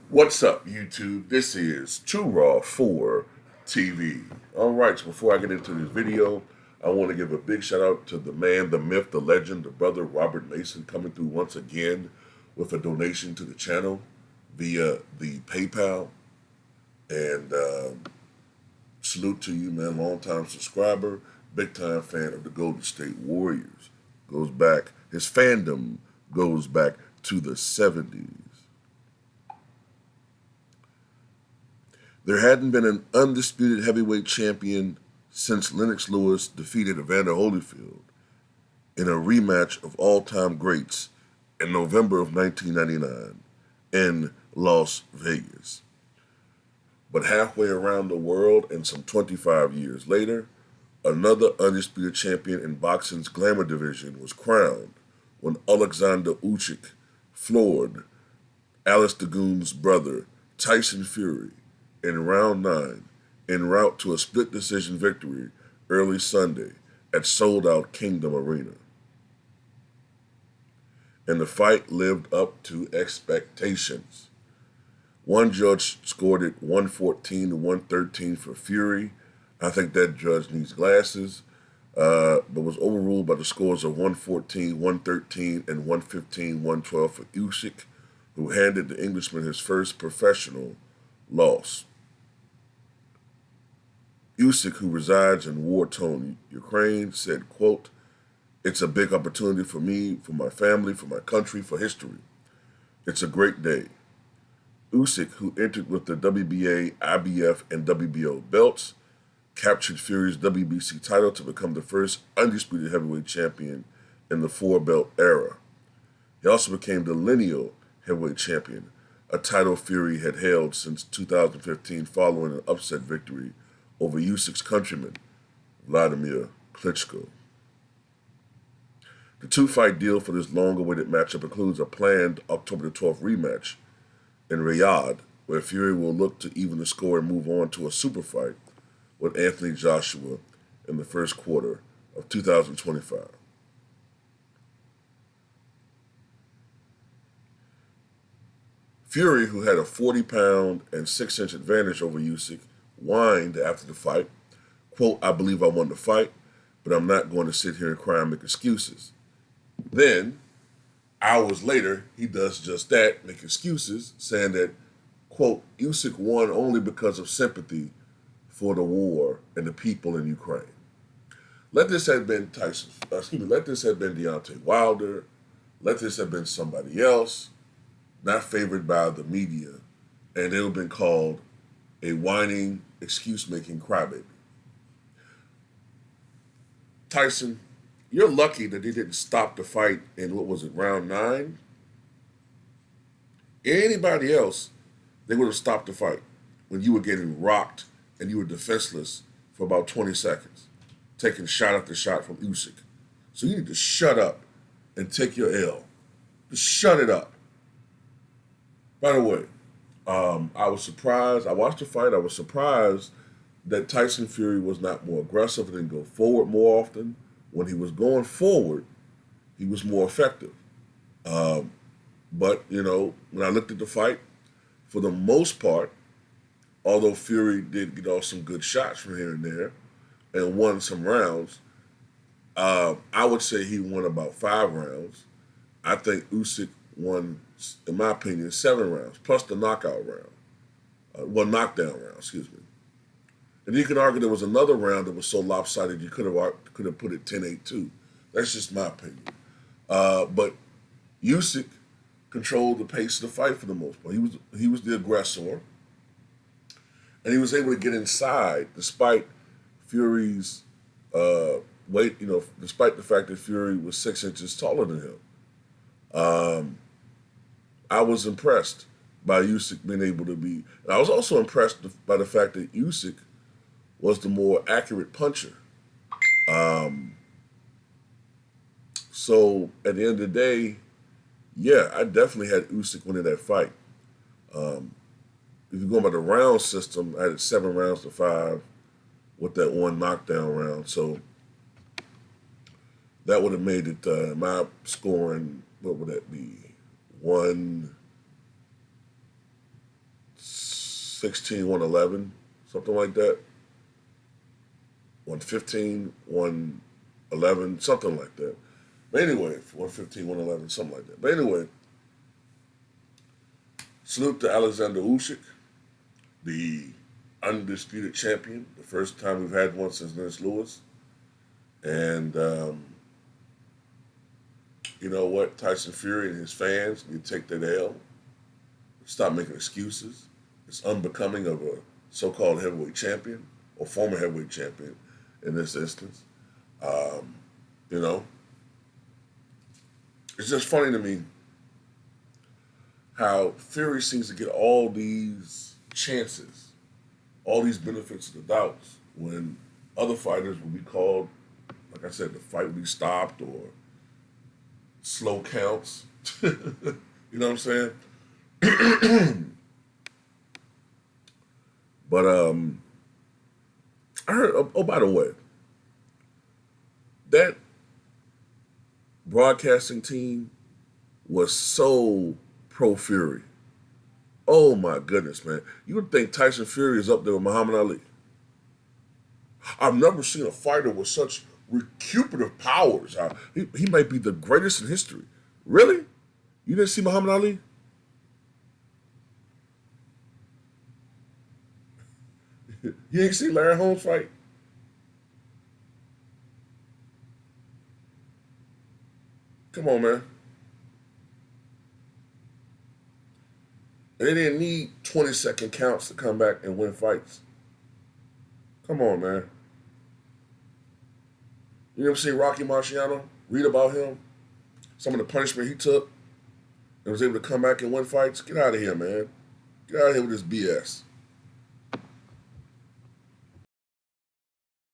What's up, YouTube? This is Too Raw for TV. All right, so before I get into this video, I want to give a big shout out to the man, the myth, the legend, the brother Robert Mason coming through once again with a donation to the channel via the PayPal. And salute to you, man, long-time subscriber, big-time fan of the Golden State Warriors. His fandom goes back to the 70s. There hadn't been an undisputed heavyweight champion since Lennox Lewis defeated Evander Holyfield in a rematch of all-time greats in November of 1999 in Las Vegas. But halfway around the world and some 25 years later, another undisputed champion in boxing's glamour division was crowned when Oleksandr Usyk floored Alistair Goon'S brother, Tyson Fury, in round 9 en route to a split decision victory early Sunday at sold-out Kingdom Arena. And the fight lived up to expectations. One judge scored it 114 to 113 for Fury. I think that judge needs glasses, but was overruled by the scores of 114, 113, and 115, 112 for Usyk, who handed the Englishman his first professional loss. Usyk, who resides in war-torn Ukraine, said, quote, "It's a big opportunity for me, for my family, for my country, for history. It's a great day." Usyk, who entered with the WBA, IBF, and WBO belts, captured Fury's WBC title to become the first undisputed heavyweight champion in the four-belt era. He also became the lineal heavyweight champion, a title Fury had held since 2015 following an upset victory over Usyk's countryman, Vladimir Klitschko. The two-fight deal for this long-awaited matchup includes a planned October the 12th rematch in Riyadh, where Fury will look to even the score and move on to a super fight with Anthony Joshua in the first quarter of 2025. Fury, who had a 40-pound and 6-inch advantage over Usyk, whined after the fight, quote, "I believe I won the fight, but I'm not going to sit here and cry and make excuses." Then, hours later, he does just that, make excuses, saying that, quote, "Usyk won only because of sympathy for the war and the people in Ukraine." Let this have been let this have been Deontay Wilder, let this have been somebody else, not favored by the media, and it would have been called a whining, excuse-making crybaby. Tyson, you're lucky that they didn't stop the fight in, what was it, round 9? Anybody else, they would have stopped the fight when you were getting rocked and you were defenseless for about 20 seconds, taking shot after shot from Usyk. So you need to shut up and take your L. Just shut it up. By the way, I was surprised. I watched the fight. I was surprised that Tyson Fury was not more aggressive and didn't go forward more often. When he was going forward, he was more effective. But, when I looked at the fight, for the most part, although Fury did get off some good shots from here and there and won some rounds, I would say he won about 5 rounds. I think Usyk won, in my opinion, 7 rounds, plus the knockout round. Knockdown round, excuse me. And you can argue there was another round that was so lopsided you could have put it 10-8 too. That's just my opinion. But Usyk controlled the pace of the fight for the most part. He was the aggressor, and he was able to get inside despite Fury's weight. Despite the fact that Fury was 6 inches taller than him. I was impressed by Usyk being able to be. And I was also impressed by the fact that Usyk was the more accurate puncher. So at the end of the day, yeah, I definitely had Usyk winning that fight. If you're going by the round system, I had it 7 rounds to 5 with that one knockdown round. So that would have made it my scoring. What would that be? 116, 111, something like that. 115, 111, something like that. But anyway, 115, 111, something like that. But anyway, salute to Oleksandr Usyk, the undisputed champion. The first time we've had one since Lennox Lewis. And you know what? Tyson Fury and his fans need to take that L. Stop making excuses. It's unbecoming of a so-called heavyweight champion or former heavyweight champion in this instance. You know, it's just funny to me how Fury seems to get all these chances, all these benefits of the doubts when other fighters will be called, like I said, the fight will be stopped or slow counts. You know what I'm saying? But I heard. Oh, by the way, that broadcasting team was so pro Fury. Oh my goodness, man! You would think Tyson Fury is up there with Muhammad Ali. I've never seen a fighter with such recuperative powers. He might be the greatest in history. Really? You didn't see Muhammad Ali? You ain't see Larry Holmes fight? Come on, man. And they didn't need 20-second counts to come back and win fights. Come on, man. You ever see Rocky Marciano? Read about him? Some of the punishment he took and was able to come back and win fights? Get out of here, man. Get out of here with this BS.